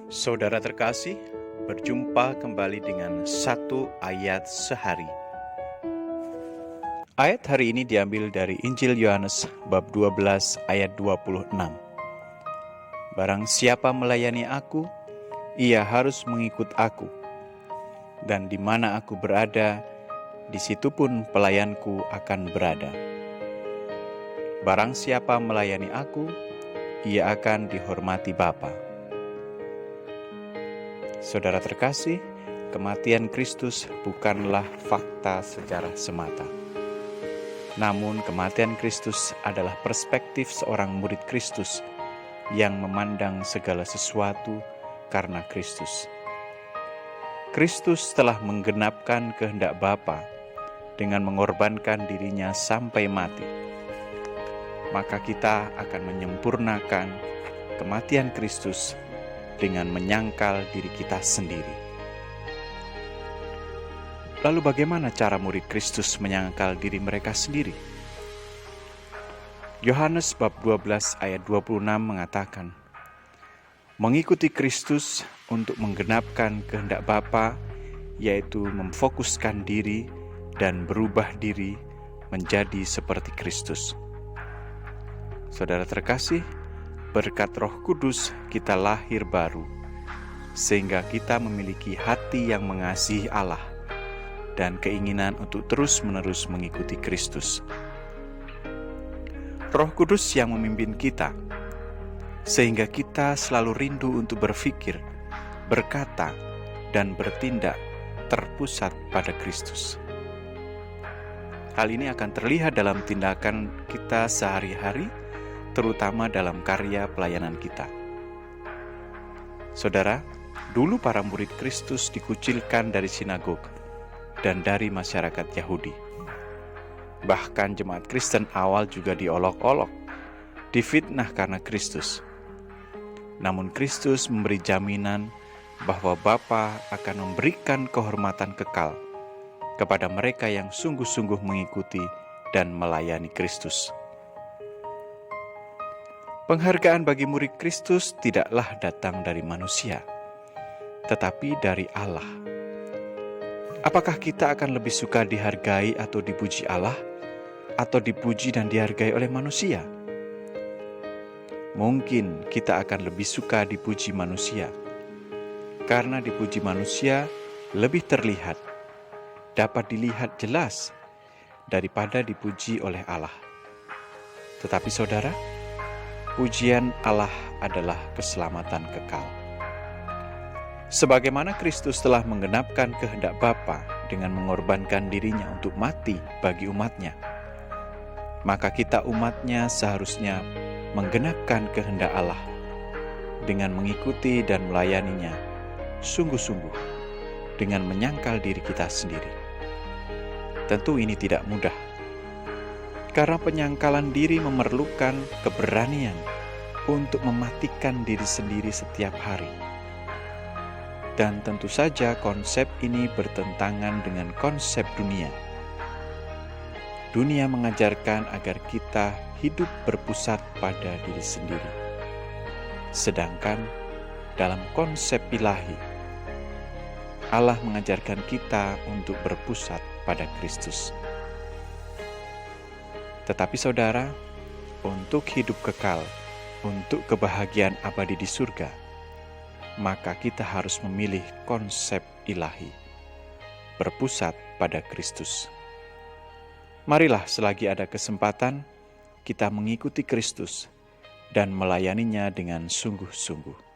Saudara terkasih, berjumpa kembali dengan satu ayat sehari. Ayat hari ini diambil dari Injil Yohanes bab 12 ayat 26. Barang siapa melayani aku, ia harus mengikut aku. Dan di mana aku berada, di situ pun pelayanku akan berada. Barang siapa melayani aku, ia akan dihormati Bapa. Saudara terkasih, kematian Kristus bukanlah fakta sejarah semata. Namun kematian Kristus adalah perspektif seorang murid Kristus yang memandang segala sesuatu karena Kristus. Kristus telah menggenapkan kehendak Bapa dengan mengorbankan dirinya sampai mati. Maka kita akan menyempurnakan kematian Kristus dengan menyangkal diri kita sendiri. Lalu bagaimana cara murid Kristus menyangkal diri mereka sendiri? Yohanes bab 12 ayat 26 mengatakan, mengikuti Kristus untuk menggenapkan kehendak Bapa, yaitu memfokuskan diri dan berubah diri menjadi seperti Kristus. Saudara terkasih, berkat Roh Kudus kita lahir baru, sehingga kita memiliki hati yang mengasihi Allah dan keinginan untuk terus-menerus mengikuti Kristus. Roh Kudus yang memimpin kita, sehingga kita selalu rindu untuk berpikir, berkata, dan bertindak terpusat pada Kristus. Hal ini akan terlihat dalam tindakan kita sehari-hari, terutama dalam karya pelayanan kita. Saudara, dulu para murid Kristus dikucilkan dari sinagog dan dari masyarakat Yahudi. Bahkan jemaat Kristen awal juga diolok-olok, difitnah karena Kristus. Namun Kristus memberi jaminan bahwa Bapa akan memberikan kehormatan kekal kepada mereka yang sungguh-sungguh mengikuti dan melayani Kristus. Penghargaan bagi murid Kristus tidaklah datang dari manusia, tetapi dari Allah. Apakah kita akan lebih suka dihargai atau dipuji Allah, atau dipuji dan dihargai oleh manusia? Mungkin kita akan lebih suka dipuji manusia, karena dipuji manusia lebih terlihat, dapat dilihat jelas, daripada dipuji oleh Allah. Tetapi saudara, pujian Allah adalah keselamatan kekal. Sebagaimana Kristus telah menggenapkan kehendak Bapa dengan mengorbankan dirinya untuk mati bagi umatnya, maka kita umatnya seharusnya menggenapkan kehendak Allah dengan mengikuti dan melayaninya sungguh-sungguh dengan menyangkal diri kita sendiri. Tentu ini tidak mudah, karena penyangkalan diri memerlukan keberanian untuk mematikan diri sendiri setiap hari. Dan tentu saja konsep ini bertentangan dengan konsep dunia. Dunia mengajarkan agar kita hidup berpusat pada diri sendiri. Sedangkan dalam konsep ilahi, Allah mengajarkan kita untuk berpusat pada Kristus. Tetapi saudara, untuk hidup kekal, untuk kebahagiaan abadi di surga, maka kita harus memilih konsep ilahi, berpusat pada Kristus. Marilah selagi ada kesempatan, kita mengikuti Kristus dan melayaninya dengan sungguh-sungguh.